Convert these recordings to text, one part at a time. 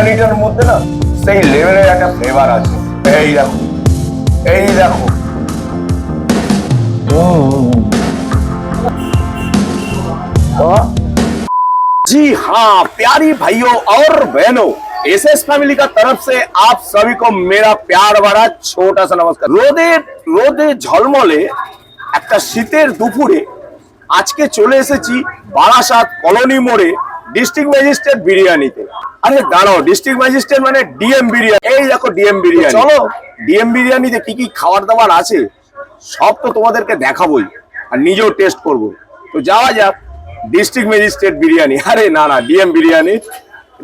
বিরিয়ানিটার মধ্যে না সেই লেভেলের একটা ফ্লেভার আছে। এই দেখো, এই দেখো। जी हाँ प्यारी भाइयों और बहनों, एसएस फैमिली का तरफ से आप सभी को मेरा प्यार भरा छोटा सा नमस्कार। রোদে রোদে ঝলমলে একটা শীতের দুপুরে আজকে চলে এসেছি বারাসাত কলোনি মোড়ে ডিস্ট্রিক্ট ম্যাজিস্ট্রেট বিরিয়ানিতে। আরে দাঁড়াও, ডিস্ট্রিক্ট ম্যাজিস্ট্রেট মানে ডিএম বিরিয়ানি। এই দেখো ডিএম বিরিয়ানি। চলো ডিএম বিরিয়ানিতে কি কি খাবার দাবার আছে সব তো তোমাদেরকে দেখাবোই আর নিজেও টেস্ট করব। তো যাওয়া যাক ডিস্ট্রিক্ট ম্যাজিস্ট্রেট বিরিয়ানি, আরে না না ডিএম বিরিয়ানি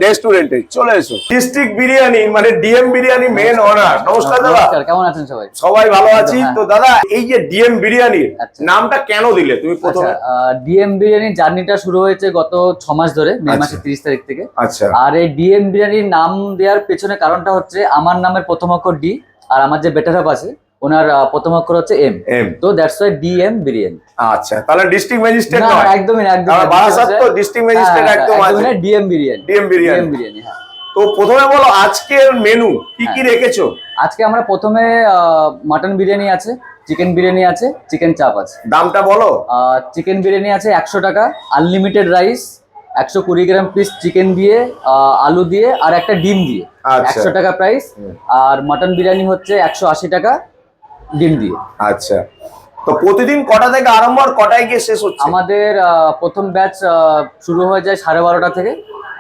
রেস্টুরেন্টে চলে এসো। ডিস্ট্রিক্ট বিরিয়ানি মানে ডিএম বিরিয়ানি মেন অনার। নমস্কার দাদা, কেমন আছেন সবাই? সবাই ভালো আছি। তো দাদা এই যে ডিএম বিরিয়ানির নামটা কেন দিলে তুমি প্রথমে? ডিএম বিরিয়ানির জার্নিটা শুরু হয়েছে গত 6 মাস ধরে, মে মাসের 30 তারিখ থেকে। আচ্ছা। আর এই ডিএম বিরিয়ানির নাম দেওয়ার পেছনে কারণটা হচ্ছে আমার নামের প্রথম অক্ষর ডি, আর আমার যে বেটার হাফ আছে ওনার প্রথম অক্ষর হচ্ছে এম। তো দ্যাটস ওয়াই ডিএম বিরিয়ানি। আচ্ছা, তাহলে ডিস্ট্রিক্ট ম্যাজিস্ট্রেট না, নয়? একদমই না, একদম বারাসাত তো ডিস্ট্রিক্ট ম্যাজিস্ট্রেট একদম আছে। DM biryani, DM biryani. DM biryani. হ্যাঁ। তো প্রথমে বলো আজকের মেনু কি কি রেখেছো? আজকে আমরা প্রথমে মাটন বিরিয়ানি আছে, চিকেন বিরিয়ানি আছে, চিকেন চাপ আছে। দামটা বলো। চিকেন বিরিয়ানি আছে 100 টাকা, আনলিমিটেড রাইস, 120 গ্রাম পিস চিকেন দিয়ে, আলু দিয়ে আর একটা ডিম দিয়ে, 100 টাকা প্রাইস। আর মাটন বিরিয়ানি হচ্ছে 180 টাকা ডিম দিয়ে। আচ্ছা, তো প্রতিদিন কটা থেকে আরম্ভ আর কটায় গিয়ে শেষ হচ্ছে? আমাদের প্রথম ব্যাচ শুরু হয়ে যায় 12:30 থেকে,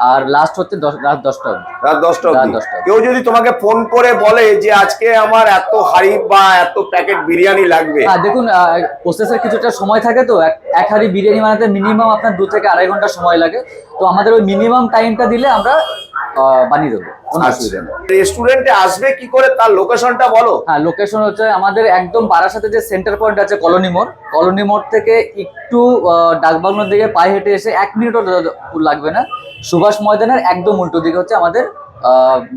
আর লাস্ট হচ্ছে রাত 10টা অবধি। রাত 10টা অবধি। কেউ যদি তোমাকে ফোন করে বলে যে আজকে আমার এত হাড়ি বা এত প্যাকেট বিরিয়ানি লাগবে? হ্যাঁ, দেখুন প্রসেসের কিছুটা সময় থাকে, তো এক হাড়ি বিরিয়ানি বানাতে মিনিমাম আপনার 2 থেকে 2.5 ঘন্টা সময় লাগে। তো আমাদের ওই মিনিমাম টাইমটা দিলে আমরা বানিয়ে দেবো, কোনো অসুবিধা নেই। রেস্টুরেন্টে আসবে কি করে তার লোকেশনটা বলো। হ্যাঁ, লোকেশন হচ্ছে আমাদের একদম বারাসাতে যে সেন্টার পয়েন্ট আছে কলোনি মোড়, কলোনি মোড় থেকে একটু ডাকবাংলোর দিকে পায়ে হেঁটে এসে 1 মিনিটও লাগবে না, সুভাষ ময়দানের একদম উল্টো দিকে হচ্ছে আমাদের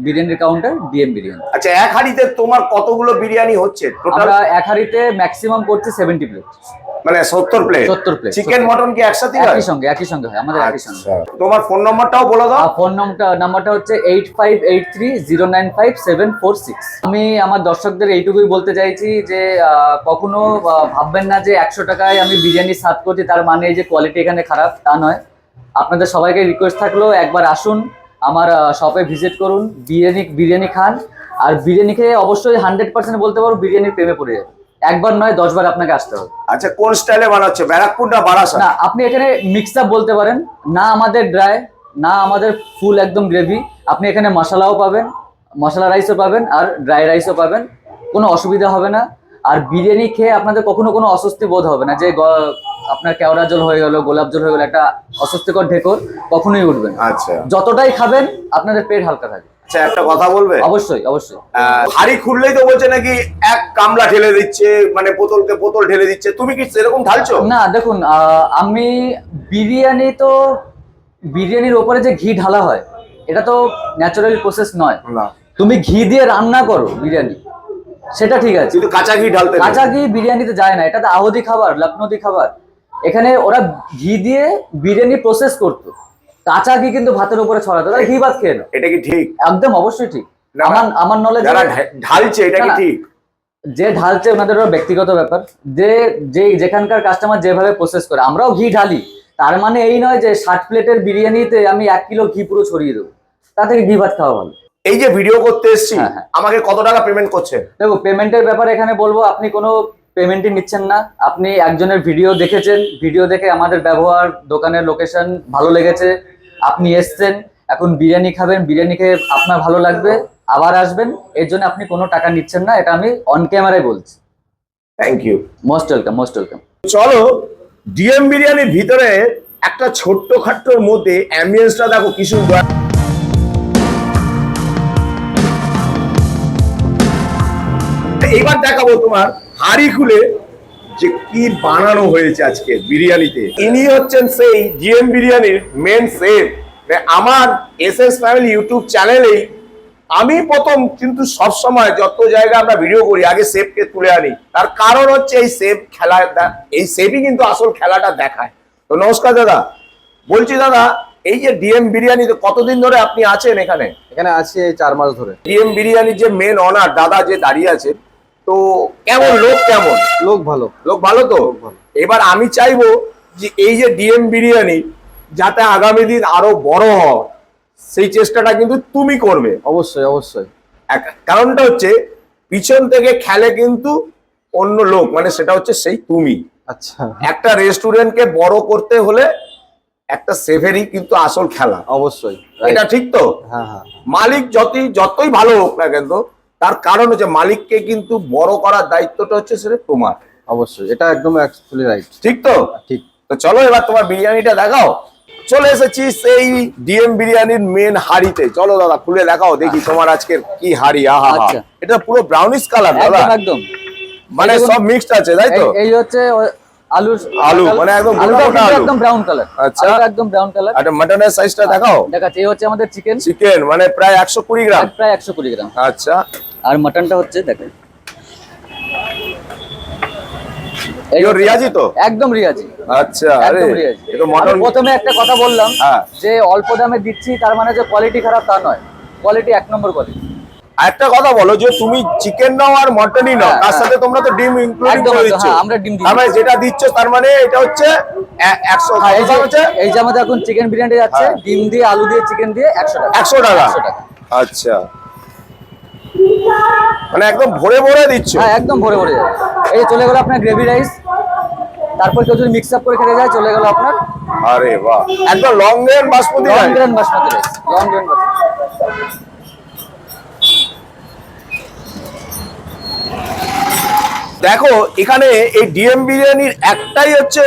বিরিয়ানির কাউন্টার, ডিএম বিরিয়ানি। আচ্ছা, এক হাঁড়িতে তোমার কতগুলো বিরিয়ানি হচ্ছে টোটাল? আমরা এক হাঁড়িতে ম্যাক্সিমাম করছি 70 প্লেট, মানে 70 প্লেট। 70 প্লেট। চিকেন মটন কি একসাথে হয়? একই সঙ্গে হয় আমাদের, একই সঙ্গে। তোমার ফোন নাম্বারটাও বলে দাও। ফোন নাম্বারটা হচ্ছে 8583095746। আমি আমার দর্শকদের এইটুকুই বলতে চাইছি যে কখনো ভাববেন না যে 100 টাকায় আমি বিরিয়ানি সার্ভ করছি তার মানে এই যে কোয়ালিটি এখানে খারাপ, তা নয়। আপনাদের সবাইকে রিকোয়েস্ট থাকলো একবার আসুন, আমার শপে ভিজিট করুন, বিরিয়ানি খান। আর বিরিয়ানি খেয়ে অবশ্যই 100% বলতে পারবো বিরিয়ানির প্রেমে পড়ে যাবে। একবার নয় 10 বার আপনাকে আসতে হবে। আচ্ছা, কোন স্টাইলে বানাচ্ছে, ব্যারাকপুর না বারাসাত? না, আপনি এখানে মিক্স আপ বলতে পারেন, না আমাদের ড্রাই না আমাদের ফুল একদম গ্রেভি। আপনি এখানে মশলাও পাবেন, মশলা রাইসও পাবেন আর ড্রাই রাইসও পাবেন, কোনো অসুবিধা হবে না। আর বিরিয়ানি খেয়ে আপনাদের কখনো কোনো অস্বস্তি বোধ হবে না যে আপনার কেওড়া জল হয়ে গেল, গোলাপ জল হয়ে গেল, একটা অস্বস্তিকর ঢেকর কখনোই উঠবেন। আচ্ছা, যতটাই খাবেন আপনাদের পেট হালকা থাকে। আচ্ছা, একটা কথা বলবে? অবশ্যই অবশ্যই। হাড়ি খুললেই তো বলছে নাকি এক গামলা ঢেলে দিচ্ছে, মানে বোতলকে বোতল ঢেলে দিচ্ছে, তুমি কি সেরকম ঢালছো? না, দেখুন আমি বিরিয়ানির ওপরে যে ঘি ঢালা হয় এটা তো ন্যাচারাল প্রসেস নয়। না, তুমি ঘি দিয়ে রান্না করো বিরিয়ানি, সেটা ঠিক আছে, কিন্তু কাঁচা ঘি ঢালতে নেই। কাঁচা ঘি বিরিয়ানিতে যায় না, এটা তো আহদি খাবার, লখনৌতি খাবার। এখানে ওরা ঘি দিয়ে বিরিয়ানি প্রসেস করতো, কাঁচা ঘি কিন্তু ভাতের উপরে ছড়াতো, তাহলে ঘি ভাত খেয়ে নাও। এটা কি ঠিক? একদম অবশ্যই ঠিক। আমার নলেজ যারা ঢালছে এটা কি ঠিক? যে ঢালছে ওনাদের ব্যক্তিগত ব্যাপার, যেখানকার কাস্টমার যেভাবে প্রসেস করে। আমরাও ঘি ঢালি, তার মানে এই নয় যে 60 প্লেটের বিরিয়ানিতে আমি 1 কিলো ঘি পুরো ছড়িয়ে দেবো, তা থেকে ঘি ভাত খাওয়া ভালো। এই যে ভিডিও করতে এসেছি, আমাকে কত টাকা পেমেন্ট করছে? দেখো, পেমেন্টের ব্যাপারে এখানে বলবো আপনি কোনো পেমেন্টই নিচ্ছেন না। আপনি একজনের ভিডিও দেখেছেন, ভিডিও দেখে আমাদের ব্যবহার, দোকানের লোকেশন ভালো লেগেছে, আপনি এসছেন, এখন বিরিয়ানি খাবেন, বিরিয়ানি খেয়ে আপনার ভালো লাগবে, আবার আসবেন, এর জন্য আপনি কোনো টাকা নিচ্ছেন না, এটা আমি অন ক্যামেরায় বলছি। Thank you, most welcome, most welcome. চলো ডিএম বিরিয়ানির ভিতরে একটা ছোট্ট খাট্টোর মধ্যে অ্যাম্বিয়েন্সটা দেখো কি সুন্দর। এইবার দেখাবো তোমার হাড়ি খুলে যে কি বানানো হয়েছে আজকে বিরিয়ানিতে। ইনি হচ্ছেন সেই ডিএম বিরিয়ানির মেন শেফ। আমার এসএস ফ্যামিলি ইউটিউব চ্যানেলেই আমি প্রথম, কিন্তু সবসময় যত জায়গায় আমরা ভিডিও করি আগে শেফকে তুলে আনি, তার কারণ হচ্ছে এই শেফ খেলাটা, এই শেফই কিন্তু আসল খেলাটা দেখায়। তো নমস্কার দাদা, বলছি দাদা এই যে ডিএম বিরিয়ানি, তো কতদিন ধরে আপনি আছেন এখানে? এখানে আছি এই 4 মাস ধরে। ডিএম বিরিয়ানির যে মেন অনার দাদা যে দাঁড়িয়ে আছেন, তো কেমন লোক, কেমন লোক ভালো। লোক? ভালো তো। ভালো। এবার আমি চাইবো যে এই যে ডিএম বিরিয়ানি যাতে আগামী দিন আরো বড় হয়, সেই চেষ্টাটা কিন্তু তুমি করবে। অবশ্যই অবশ্যই। কারণটা হচ্ছে পিছন থেকে খেলে কিন্তু অন্য লোক, মানে সেটা হচ্ছে সেই তুমি। আচ্ছা, একটা রেস্টুরেন্টকে বড় করতে হলে একটা সেফেরই কিন্তু আসল খেলা। অবশ্যই। এটা ঠিক তো? হ্যাঁ হ্যাঁ। মালিক যতই ভালো হোক না কিন্তু, তার কারণ হচ্ছে মালিককে কিন্তু বড় করার দায়িত্বটা হচ্ছে সেটা তোমার। অবশ্যই, এটা একদম অ্যাকচুয়ালি রাইট। ঠিক তো? ঠিক। তো চলো এবার তোমার বিরিয়ানিটা দেখাও। চলে এসেছি সেই ডিএম বিরিয়ানির মেন হাড়িতে। চলো দাদা খুলে দেখাও দেখি তোমার আজকের কি হাড়ি। আহা, আচ্ছা। এটা পুরো ব্রাউনিশ কালার দাদা, একদম একদম। মানে এই দেখুন, সব মিক্সড আছে তাই তো? এই হচ্ছে আলু, আলু, মানে একদম আলুটা মোটা মোটা কিন্তু আলু। একদম ব্রাউন কালার। আচ্ছা। আলুটা একদম ব্রাউন কালার। একটা মাটনের সাইজটা দেখাও। দেখাচ্ছি, এই হচ্ছে আমাদের চিকেন, চিকেন মানে প্রায় 120 গ্রাম। প্রায় 120 গ্রাম। আচ্ছা। আর মাটনটা হচ্ছে দেখেন, এই রিয়াজি তো? একদম রিয়াজি। আচ্ছা, আরে একদম রিয়াজি। এটা মটন। আমি প্রথমে একটা কথা বললাম হ্যাঁ। যে অল্প দামে দিচ্ছি তার মানে যে কোয়ালিটি খারাপ তা নয়, কোয়ালিটি 1 নম্বর কোয়ালিটি। একটা কথা বলো, যে তুমি চিকেন নাও আর মটনই নাও, হ্যাঁ, তার হ্যাঁ। সাথে তোমরা তো ডিম ইনক্লুডিং একদম, করে একদম, দিচ্ছ। হ্যাঁ, আমরা ডিম দিই। আমরা যেটা দিচ্ছ তার মানে এটা হচ্ছে 100 হ্যাঁ, এই যে হচ্ছে এই যে আমাদের এখন চিকেন বিরিয়ানি যাচ্ছে, হ্যাঁ। ডিম দিয়ে, আলু দিয়ে, চিকেন দিয়ে 100 টাকা। 100 টাকা। 100 টাকা। আচ্ছা, মানে একদম ভরে ভরে দিচ্ছ। হ্যাঁ, একদম ভরে ভরে যাবে। এই যে চলে গেল আপনার গ্রেভি রাইস, তারপর কেউ যদি মিক্স আপ করে খেতে যায় চলে গেল আপনার আরে বাহ, একদম long grain basmati long rice. Grain basmati rice, long grain basmati. দেখো এখানে এই ডিএম বিরিয়ানির একটাই হচ্ছে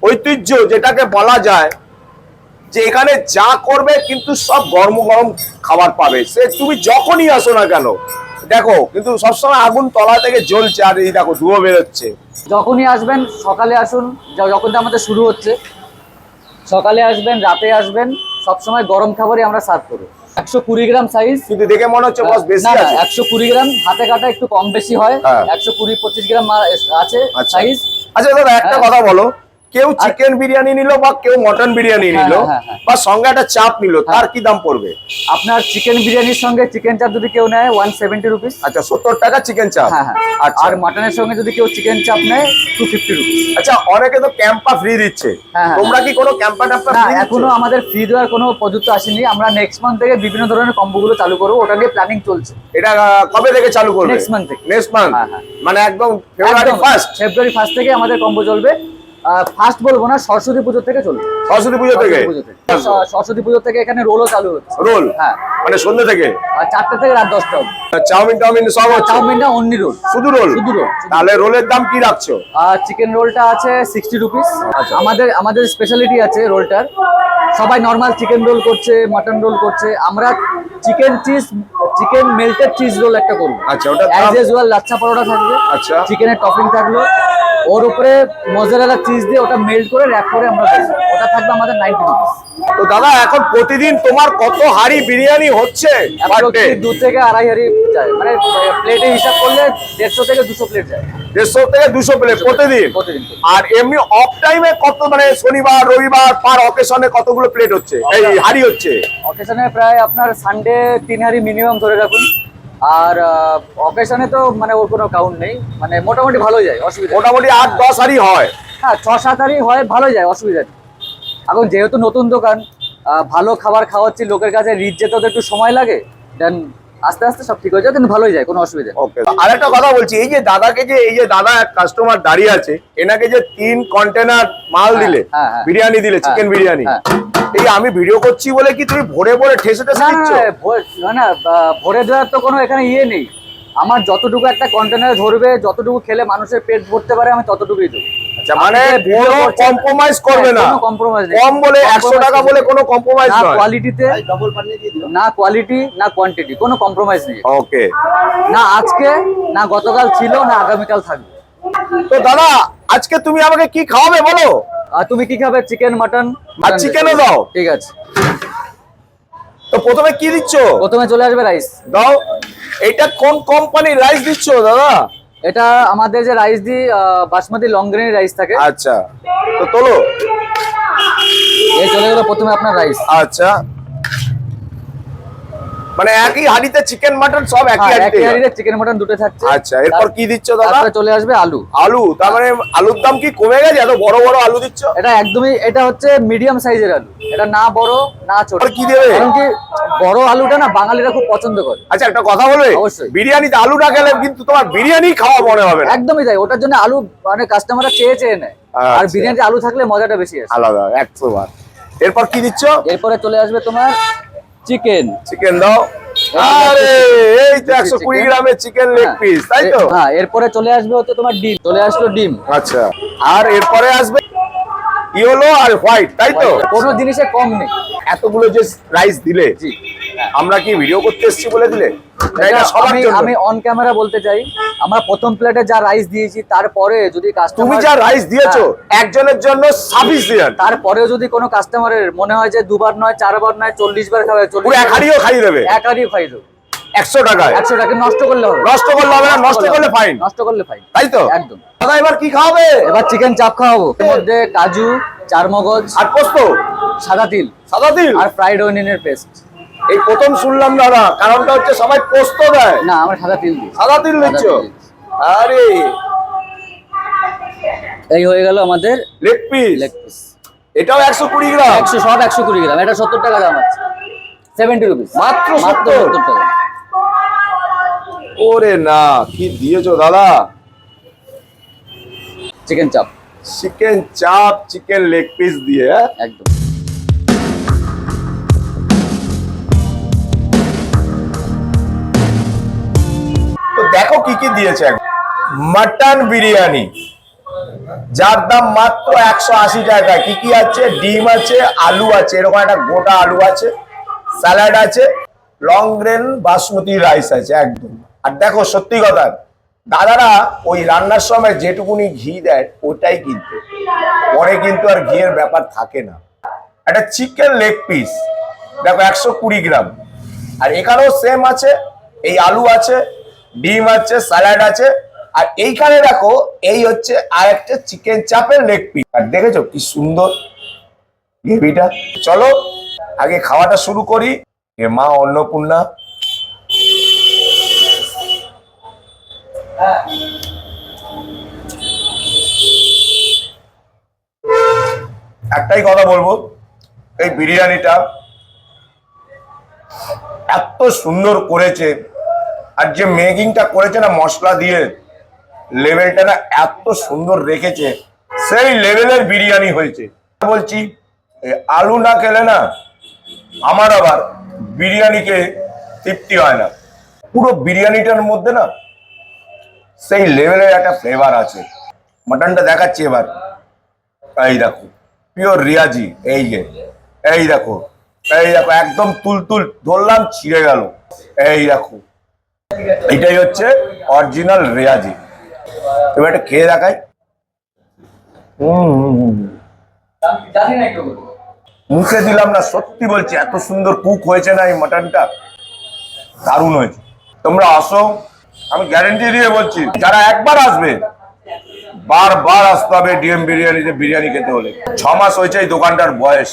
ঐতিহ্য, যেটাকে বলা যায় যে এখানে যা করবে কিন্তু সব গরম গরম খাবার পাবে, সে তুমি যখনই আসো না কেন। দেখো কিন্তু সবসময় আগুন তলা থেকে জ্বলছে, আর এই দেখো ধুয়ো বেরোচ্ছে। যখনই আসবেন সকালে আসুন, যখন থেকে আমাদের শুরু হচ্ছে, সকালে আসবেন, রাতে আসবেন, সবসময় গরম খাবারই আমরা সার্ভ করব। 120 গ্রাম সাইজ, কিন্তু দেখে মনে হচ্ছে বস বেশি না না, আছে। 120 গ্রাম, হাতে কাটা একটু কম বেশি হয়। হ্যাঁ। 120-25 গ্রাম আছে আচ্ছা। সাইজ। আচ্ছা দাদা একটা হ্যাঁ। কথা বলো, কেউ চিকেন বিরিয়ানি নিল বা কেউ মটন বিরিয়ানি হ্যাঁ, নিল হ্যাঁ, হ্যাঁ। বা সঙ্গে একটা চাপ নিল, তার কি দাম পড়বে? আপনার চিকেন বিরিয়ানির সঙ্গে চিকেন চাপ যদি কেউ নেয় 170 রুপিস। আচ্ছা, 70 টাকা চিকেন চাপ। হ্যাঁ হ্যাঁ। আচ্ছা। আর মাটনের সঙ্গে যদি কেউ চিকেন চাপ নেয় 250 রুপিস। আচ্ছা, অনেকে তো ক্যাম্পা ফ্রি দিচ্ছে, হ্যাঁ, হ্যাঁ। তোমরা কি কোনো ক্যাম্পা ট্যাম্পা না, ফ্রি এখনো আমাদের ফ্রি দেওয়ার কোনো প্রযুক্তি আসেনি। আমরা নেক্সট মান্থ থেকে বিভিন্ন ধরনের কম্বোগুলো চালু করবো, ওটা নিয়ে প্ল্যানিং চলছে। এটা কবে থেকে চালু করবে? Next month থেকে। নেক্সট মান্থ, হ্যাঁ, হ্যাঁ। মানে একদম ফেব্রুয়ারি ফার্স্ট। ফেব্রুয়ারি 1 থেকে আমাদের কম্বো চলবে। ফার্স্ট বলবো না, সরস্বতী পুজো থেকে চলবে। সরস্বতী পুজো থেকে? সরস্বতী পুজো থেকে। সরস্বতী পুজো থেকে এখানে রোলও চালু হচ্ছে। রোল? হ্যাঁ। মানে সন্ধ্যে থেকে? আর 4টা থেকে রাত 10টা অবধি। চাউমিন টাউমিন সব হচ্ছে? চাউমিনটা অনলি রোল। শুধু রোল? শুধু রোল। তাহলে রোলের দাম কি রাখছো? আর চিকেন রোলটা আছে 60 রুপিস। আচ্ছা। আমাদের স্পেশালিটি আছে রোলটার। সবাই নর্মাল চিকেন রোল করছে, মাটন রোল করছে, আমরা চিকেন মেল্টেড চিজ রোল একটা করবো। আচ্ছা, ওটার দাম? অ্যাজ ইউজুয়াল লাচ্ছা পরোটা থাকবে, আচ্ছা। চিকেনের টপিং থাকলো, ওর উপরে মজারেলা চিজ দিয়ে ওটা মেল্ট করে র‍্যাপ করে আমরা দেবো। ওটা থাকবে আমাদের 90 রুপিস। তো দাদা এখন প্রতিদিন তোমার কত হাড়ি বিরিয়ানি হচ্ছে পার ডে? 2 থেকে 2.5 হাঁড়ি যায়, মানে প্লেটে হিসাব করলে 150 থেকে 200 প্লেট যায় 150 থেকে 200 প্লেট প্রতিদিন? প্রতিদিন। আর এমনি অফ টাইমে কত, মানে শনিবার রবিবার পার অকেশনে কতগুলো প্লেট হচ্ছে, এই হাড়ি হচ্ছে? অকেশনে প্রায় আপনার সানডে 3 হাঁড়ি মিনিমাম ধরে রাখুন। আর অকেশনে তো মানে ওর কোনো কাউন্ট নেই, মানে মোটামুটি ভালো যায়, অসুবিধা নেই। মোটামুটি 8-10 হাড়ি হয়। হ্যাঁ, 6-7 হাঁড়ি হয়, ভালো যায়, অসুবিধা নেই। এখন যেহেতু নতুন দোকান, ভালো খাবার খাওয়াচ্ছি, লোকের কাছে রিচ যেতে তো একটু সময় লাগে, দেন আস্তে আস্তে সব ঠিক হয়ে যায়, কিন্তু ভালোই যায়, কোনো অসুবিধা নেই। ওকে, আরেকটা কথা বলছি, এই যে দাদাকে যে এই যে দাদা এক কাস্টমার দাঁড়িয়ে আছে, এনাকে যে 3 কন্টেনার মাল দিলে, হ্যাঁ, হ্যাঁ। বিরিয়ানি দিলে, হ্যাঁ, চিকেন বিরিয়ানি, হ্যাঁ। এই আমি ভিডিও করছি বলে কি তুমি ভরে ভরে ঠেসে ঠেসে না না দিচ্ছ? না, ভরে দেওয়ার তো কোনো এখানে ইয়ে নেই। আমার যতটুকু একটা কন্টেনার ধরবে, যতটুকু খেলে মানুষের পেট ভরতে পারে, আমি ততটুকুই দেবো। আচ্ছা, মানে কোনো কম্প্রোমাইজ করবে না? কোনো compromise নেই। কম বলে 100 টাকা বলে কোনো কম্প্রোমাইজ না নয়? কোয়ালিটিতে, না কোয়ালিটি, না কোয়ান্টিটি, কোনো কম্প্রোমাইজ নেই। ওকে। না আজকে, না গতকাল ছিল, না আগামীকাল থাকবে। তো দাদা আজকে তুমি আমাকে কি খাওয়াবে বলো? আর তুমি কি খাবে? Chicken, mutton? আর চিকেনও দাও। ঠিক আছে। তো প্রথমে কি দিচ্ছ? প্রথমে চলে আসবে রাইস। দাও। এটা কোন কোম্পানির রাইস দিচ্ছ দাদা? এটা আমাদের যে রাইস দিই, বাসমতি লং গ্রেনের রাইস থাকে। আচ্ছা, তো তোলো। এই চলে গেল হলো প্রথমে আপনার রাইস। আচ্ছা, মানে একই হাঁড়িতে চিকেন মাটন সব একই একই হাঁড়িতে? হাঁড়িতে চিকেন মটন দুটো থাকছে। আচ্ছা, এরপর কি দিচ্ছ দাদা? তারপরে চলে আসবে আলু। আলু, তার মানে আলুর দাম কি কমে গেছে? এত বড় বড় আলু দিচ্ছ? এটা একদমই, এটা হচ্ছে মিডিয়াম সাইজের আলু, এটা না বড় না ছোট। আর কি দেবে? কারণ কি বড় আলুটা না বাঙালিরা খুব পছন্দ করে। আচ্ছা, একটা কথা বলবে? অবশ্যই। বিরিয়ানিতে আলু না গেলে কিন্তু তোমার বিরিয়ানি খাওয়া মনে হবে না। একদমই তাই, ওটার জন্য আলু মানে কাস্টমাররা চেয়ে চেয়ে নেয়। আর আচ্ছা। বিরিয়ানিতে আলু থাকলে মজাটা বেশি আসে। আলাদা 100 বার। এরপর কি দিচ্ছ? এরপরে চলে আসবে তোমার চিকেন। চিকেন দাও। আরে এই তো 120 গ্রামের চিকেন লেগ পিস, তাই তো? হ্যাঁ, এরপরে চলে আসবে হচ্ছে তোমার ডিম, চলে আসলো ডিম। আচ্ছা, আর এরপরে আসবে ইয়েলো আর হোয়াইট, তাই তো? কোনো জিনিসে কম নেই। এতগুলো যে রাইস দিলে, জি, আমরা কি ভিডিও করতে এসেছি বলে দিলে? না, এটা এটা সবার জন্য। আমি অন ক্যামেরা বলতে চাই, আমরা প্রথম প্লেটে যা রাইস দিয়েছি তারপরে যদি তুমি কাস্টমার, যা রাইস দিয়েছো একজনের জন্য সাফিসিয়েন্ট। তারপরেও যদি কোনো কাস্টমারের মনে হয় যে দুবার নয়, চারবার নয়, 40 বার খাবে, পুরো এক হাঁড়িও খাইয়ে দেবে এক হাঁড়ি খাই দেবো 100 টাকায়। 100 টাকা। নষ্ট করলে হবে? নষ্ট করলে হবে না, নষ্ট করলে ফাইন, নষ্ট করলে ফাইন। তাই তো? একদম। দাদা এবার কি খাওয়াবে? এবার চিকেন চাপ খাওয়াবো, এর মধ্যে কাজু, চারমগজ, আর পোস্ত, সাদা তিল সাদা তিল আর ফ্রাইড অনিয়নের পেস্ট। এই প্রথম শুনলাম দাদা, কারণটা হচ্ছে সবাই পোস্ত দেয়, না, আমরা সাদা তিল দিই। সাদা তিল দিচ্ছ? সাদা তিল দিচ্ছি। আরে এই হয়ে গেল আমাদের লেগ পিস। Leg piece. এটাও 120 গ্রাম। 100, সব 120 গ্রাম। এটা 70 টাকা দাম আছে, 70 রুপিস। মাত্র 70 70 টাকা। ওরে না, কি দিয়েছো দাদা? চিকেন চাপ চিকেন চাপ, চিকেন লেগ পিস দিয়ে, হ্যাঁ? একদম। তো দেখো কি কি দিয়েছে। মাটন বিরিয়ানি, যার দাম মাত্র 180 টাকা। কি কি আছে? ডিম আছে, আলু আছে, এরকম একটা গোটা আলু আছে, স্যালাড আছে, লং গ্রেন বাসমতি রাইস আছে একদম। আর দেখো সত্যি কথা, দাদারা ওই রান্নার সময় যেটুকুনি ঘি দেয় ওটাই কিন্তু, পরে কিন্তু আর ঘিয়ের ব্যাপার থাকে না। একটা চিকেন লেগ পিস দেখো 120 গ্রাম। আর এখানেও সেম আছে, এই আলু আছে, ডিম আছে, স্যালাড আছে, আর এইখানে দেখো এই হচ্ছে আর একটা চিকেন চাপের লেগ পিস। আর দেখেছো কি সুন্দর গ্রেভিটা। চলো আগে খাওয়াটা শুরু করি। এ মা অন্নপূর্ণা। একটাই কথা বলবো, এই বিরিয়ানিটা এত সুন্দর করেছে, আর যে মেকিংটা করেছে না মশলা দিয়ে, লেভেলটা না এত সুন্দর রেখেছে, সেই লেভেলের বিরিয়ানি হয়েছে। বলছি আলু না খেলে না আমার আবার বিরিয়ানিকে তৃপ্তি হয় না। পুরো বিরিয়ানিটার মধ্যে না সেই লেভেলের একটা ফ্লেভার আছে। মাটনটা দেখাচ্ছি এবার। এই দেখো পিওর রিয়াজি, এই যে এই দেখো, এই দেখো একদম তুলতুল, ধরলাম ছিঁড়ে গেল। এই দেখো এটাই হচ্ছে অরিজিনাল রেয়াজি। এবার এটা খেয়ে দেখাই। মুখে দিলাম না, সত্যি বলছি এত সুন্দর কুক হয়েছে না এই মাটনটা, দারুণ হয়েছে। তোমরা আসো, আমি গ্যারেন্টি দিয়ে বলছি, যারা একবার আসবে বারবার আসতে হবে ডিএম বিরিয়ানিতে বিরিয়ানি খেতে হলে। 6 মাস হয়েছে এই দোকানটার বয়স।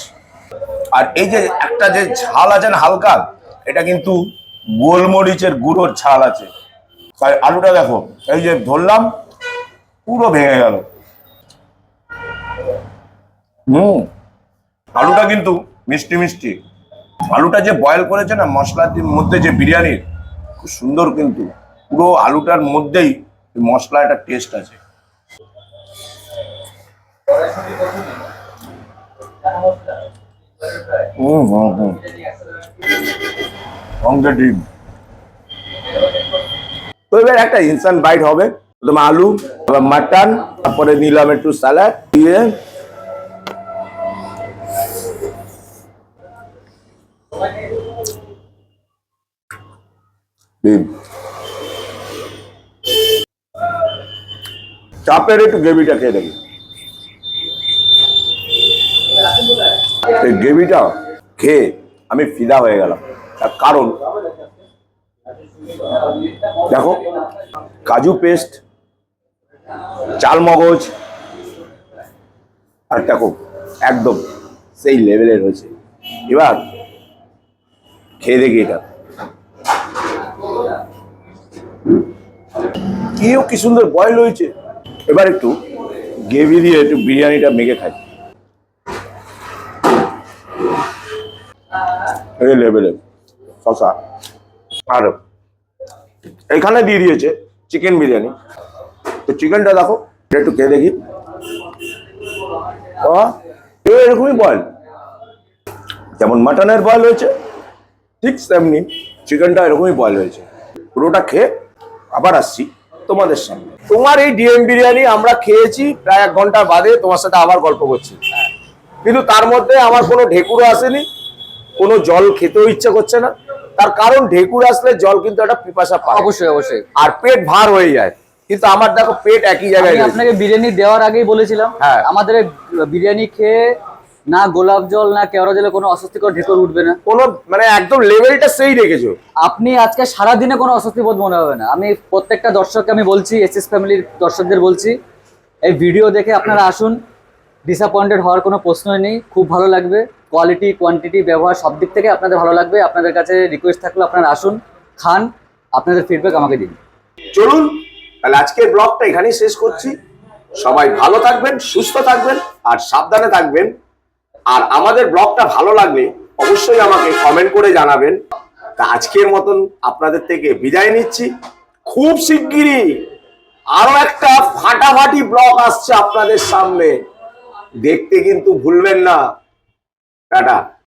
আর এই যে একটা যে ঝাল আছে না হালকা, এটা কিন্তু গোলমরিচের গুঁড়োর ঝাল আছে। তাই আলুটা দেখো, এই যে ধরলাম পুরো ভেঙে গেল। আলুটা কিন্তু মিষ্টি মিষ্টি। আলুটা যে বয়েল করেছে না মশলার মধ্যে, যে বিরিয়ানির খুব সুন্দর, কিন্তু পুরো আলুটার মধ্যেই মশলা একটা টেস্ট আছে। ডিম তো এবার একটা ইনস্ট্যান্ট বাইট হবে। প্রথমে আলু, তারপর মাটন, তারপরে নিলাম একটু স্যালাড দিয়ে। ডিম চাপের একটু গ্রেভিটা খেয়ে দেখি। এই গ্রেভিটা খেয়ে আমি ফিদা হয়ে গেলাম। তার কারণ দেখো কাজু পেস্ট, চাল মগজ, আর দেখো একদম সেই লেভেলের হয়েছে। এবার খেয়ে দেখি এটা, কেউ কি সুন্দর বয়েল হয়েছে। এবার একটু গ্রেভি দিয়ে একটু বিরিয়ানিটা মেখে খাই, এই লেভেলের শশা। আর এখানে দিয়ে দিয়েছে চিকেন বিরিয়ানি, তো চিকেনটা দেখো, এটা একটু খেয়ে দেখি। এরকমই বয়েল, যেমন মাটনের বয়েল হয়েছে ঠিক তেমনি চিকেনটা এরকমই বয়েল হয়েছে। পুরোটা খেয়ে আবার আসছি তোমাদের সামনে। তোমার এই ডিএম বিরিয়ানি আমরা খেয়েছি প্রায় 1 ঘন্টা বাদে, তোমার সাথে আবার গল্প করছি, কিন্তু তার মধ্যে আমার কোনো ঢেকুর আসেনি, কোনো জল খেতেও ইচ্ছা করছে না। তার কারণ ঢেকুর আসলে জল কিন্তু একটা পিপাসা পায়, অবশ্যই অবশ্যই। আর পেট ভার হয়ে যায়, কিন্তু আমার দেখো পেট একই জায়গায় আমি রয়েছে। আপনাকে বিরিয়ানি দেওয়ার আগেই বলেছিলাম, হ্যাঁ। আমাদের এই বিরিয়ানি খেয়ে না গোলাপ জল না কেওড়া জলে কোনো অস্বস্তিকর ঢেকুর উঠবে না। কোনো মানে একদম লেভেলটা সেই রেখেছো। আপনি আজকে সারাদিনে কোনো অস্বস্তি বোধ মনে হবে না। আমি প্রত্যেকটা দর্শককে আমি বলছি, এসএস ফ্যামিলির দর্শকদের বলছি, এই ভিডিও দেখে আপনারা আসুন, ডিসঅ্যাপয়েন্টেড হওয়ার কোনো প্রশ্নই নেই। খুব ভালো লাগবে, কোয়ালিটি কোয়ান্টিটি ব্যবহার সব দিক থেকে আপনাদের ভালো লাগবে। আপনাদের কাছে রিকোয়েস্ট থাকলো আপনারা আসুন, খান, আপনাদের ফিডব্যাক আমাকে দিন। চলুন তাহলে আজকের ব্লগটা এখানেই শেষ করছি। সবাই ভালো থাকবেন, সুস্থ থাকবেন আর সাবধানে থাকবেন। আর আমাদের ব্লগটা ভালো লাগলে অবশ্যই আমাকে কমেন্ট করে জানাবেন। তা আজকের মতন আপনাদের থেকে বিদায় নিচ্ছি। খুব শিগগিরই আরো একটা ফাটাফাটি ব্লগ আসছে আপনাদের সামনে, দেখতে কিন্তু ভুলবেন না। টাটা।